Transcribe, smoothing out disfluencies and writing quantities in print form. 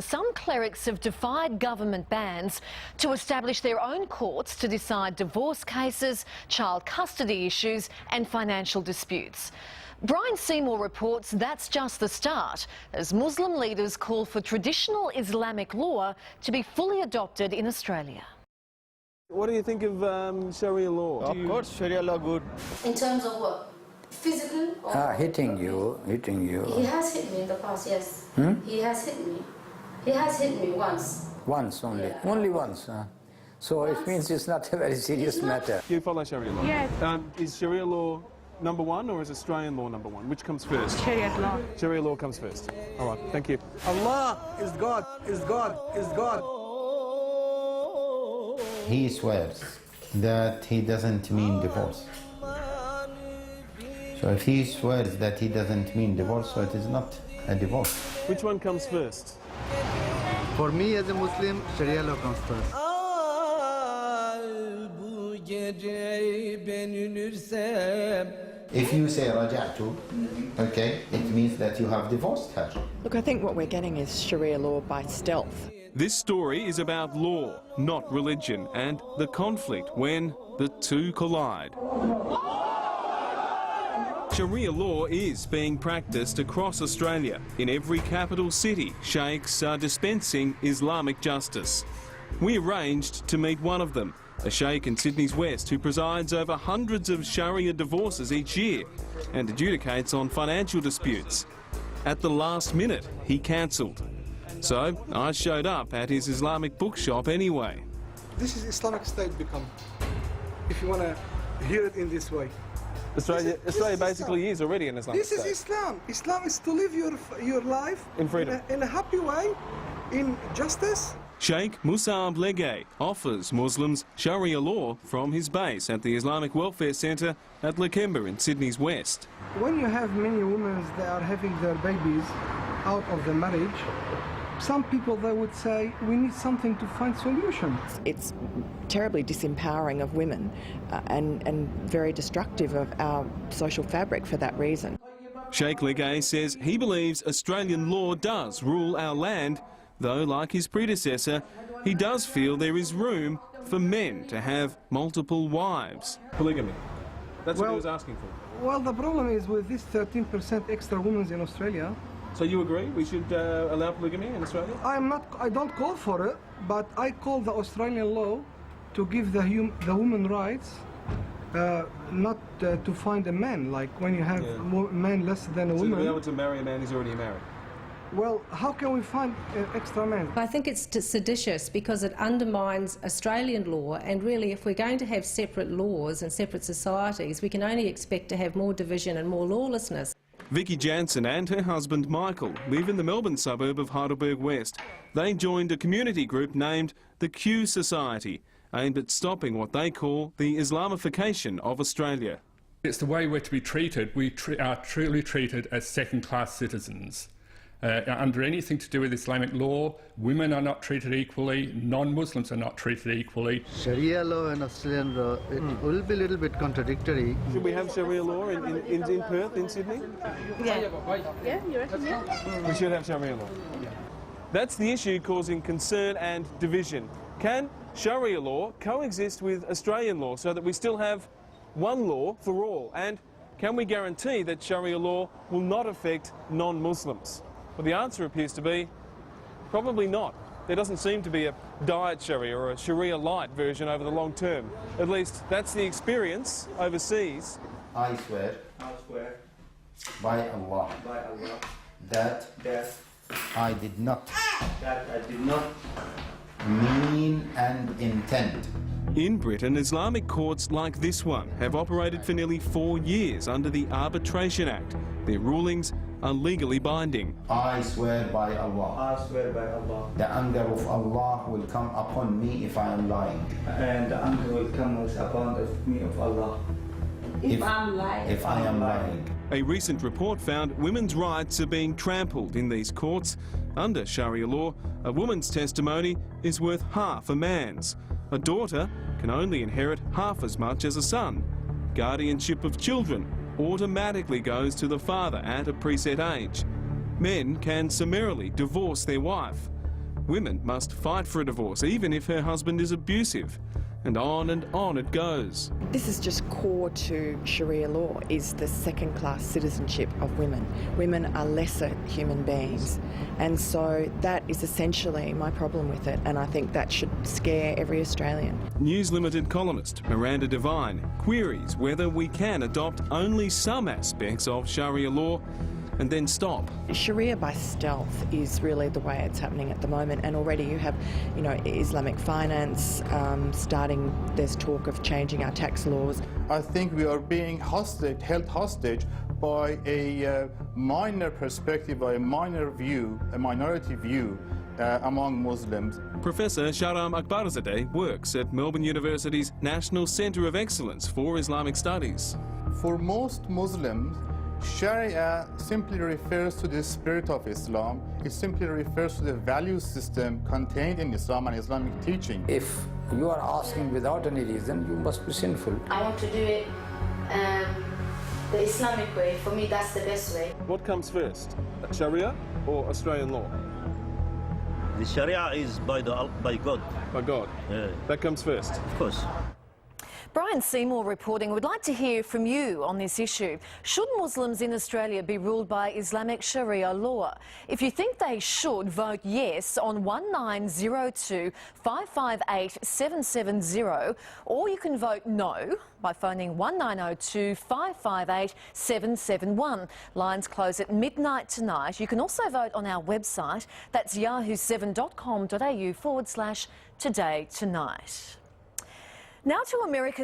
morning, some clerics have defied government bans to establish their own courts to decide divorce cases, child custody issues and financial disputes. Brian Seymour reports that's just the start, as Muslim leaders call for traditional Islamic law to be fully adopted in Australia. What do you think of Sharia law? Of course, Sharia law good. In terms of what? Physical? Or Hitting you. He has hit me in the past, yes. He has hit me. He has hit me once. Once only. Yeah. Only once. So it means it's not a very serious matter. Do you follow Sharia law? Yes. Is Sharia law number one or is Australian law number one? Which comes first? Sharia law. Sharia law comes first. All right, thank you. Allah is God, is God, is God. He swears that he doesn't mean divorce. So if he swears that he doesn't mean divorce, so it is not a divorce. Which one comes first? For me as a Muslim, Sharia law comes first. If you say raja'tu, okay, it means that you have divorced her. Look, I think what we're getting is Sharia law by stealth. This story is about law, not religion, and the conflict when the two collide. Sharia law is being practiced across Australia. In every capital city, sheikhs are dispensing Islamic justice. We arranged to meet one of them, a sheikh in Sydney's West who presides over hundreds of Sharia divorces each year and adjudicates on financial disputes. At the last minute, he cancelled. So I showed up at his Islamic bookshop anyway. This is Islamic State become, if you want to hear it in this way. Australia basically is already an Islamic This is state. Islam. Islam is to live your life In freedom. in a happy way, in justice. Sheikh Musab Legay offers Muslims Sharia law from his base at the Islamic Welfare Centre at Lakemba in Sydney's West. When you have many women that are having their babies out of the marriage, some people they would say we need something to find solution. It's terribly disempowering of women and very destructive of our social fabric for that reason. Sheikh Legay says he believes Australian law does rule our land, though like his predecessor, he does feel there is room for men to have multiple wives. Polygamy. That's what he was asking for. Well, the problem is with this 13% extra women in Australia. So you agree we should allow polygamy in Australia? I don't call for it, but I call the Australian law to give the women rights, not to find a man. Like when you have man less than a So woman. to be able to marry a man who's already married. Well, how can we find extra men? I think it's seditious because it undermines Australian law, and really if we're going to have separate laws and separate societies, we can only expect to have more division and more lawlessness. Vicky Jansen and her husband Michael live in the Melbourne suburb of Heidelberg West. They joined a community group named the Q Society, aimed at stopping what they call the Islamification of Australia. It's the way we're to be treated. We are truly treated as second-class citizens. Under anything to do with Islamic law, women are not treated equally, non-Muslims are not treated equally. Sharia law and Australian law, it will be a little bit contradictory. Should we have Sharia law in Perth, in Sydney? Yeah, you reckon? Yeah. We should have Sharia law. That's the issue causing concern and division. Can Sharia law coexist with Australian law so that we still have one law for all? And can we guarantee that Sharia law will not affect non-Muslims? Well, the answer appears to be probably not. There doesn't seem to be a diet Sharia or a Sharia light version over the long term. At least that's the experience overseas. I swear by Allah that I did not mean and intend. In Britain, Islamic courts like this one have operated for nearly 4 years under the Arbitration Act. Their rulings are legally binding. I swear by Allah. I swear by Allah. The anger of Allah will come upon me if I am lying. And the anger will come upon me of Allah. If I am lying. A recent report found women's rights are being trampled in these courts. Under Sharia law, a woman's testimony is worth half a man's. A daughter can only inherit half as much as a son. Guardianship of children automatically goes to the father at a preset age. Men can summarily divorce their wife. Women must fight for a divorce, even if her husband is abusive. And on it goes. This is just core to Sharia law, is the second-class citizenship of women. Women are lesser human beings, and so that is essentially my problem with it, and I think that should scare every Australian. News Limited columnist Miranda Devine queries whether we can adopt only some aspects of Sharia law and then stop. Sharia by stealth is really the way it's happening at the moment, and already you have, Islamic finance starting. There's talk of changing our tax laws. I think we are being held hostage by a minor perspective, by a minority view among Muslims. Professor Sharam Akbarzadeh works at Melbourne University's National Centre of Excellence for Islamic Studies. For most Muslims, Sharia simply refers to the spirit of Islam. It simply refers to the value system contained in Islam and Islamic teaching. If you are asking without any reason, you must be sinful. I want to do it the Islamic way. For me, that's the best way. What comes first, Sharia or Australian law? The Sharia is by God. By God? Yeah. That comes first? Of course. Brian Seymour reporting. We'd like to hear from you on this issue. Should Muslims in Australia be ruled by Islamic Sharia law? If you think they should, vote yes on 1902 558 770, or you can vote no by phoning 1902 558 771. Lines close at midnight tonight. You can also vote on our website. That's yahoo7.com.au/today tonight. Now to America.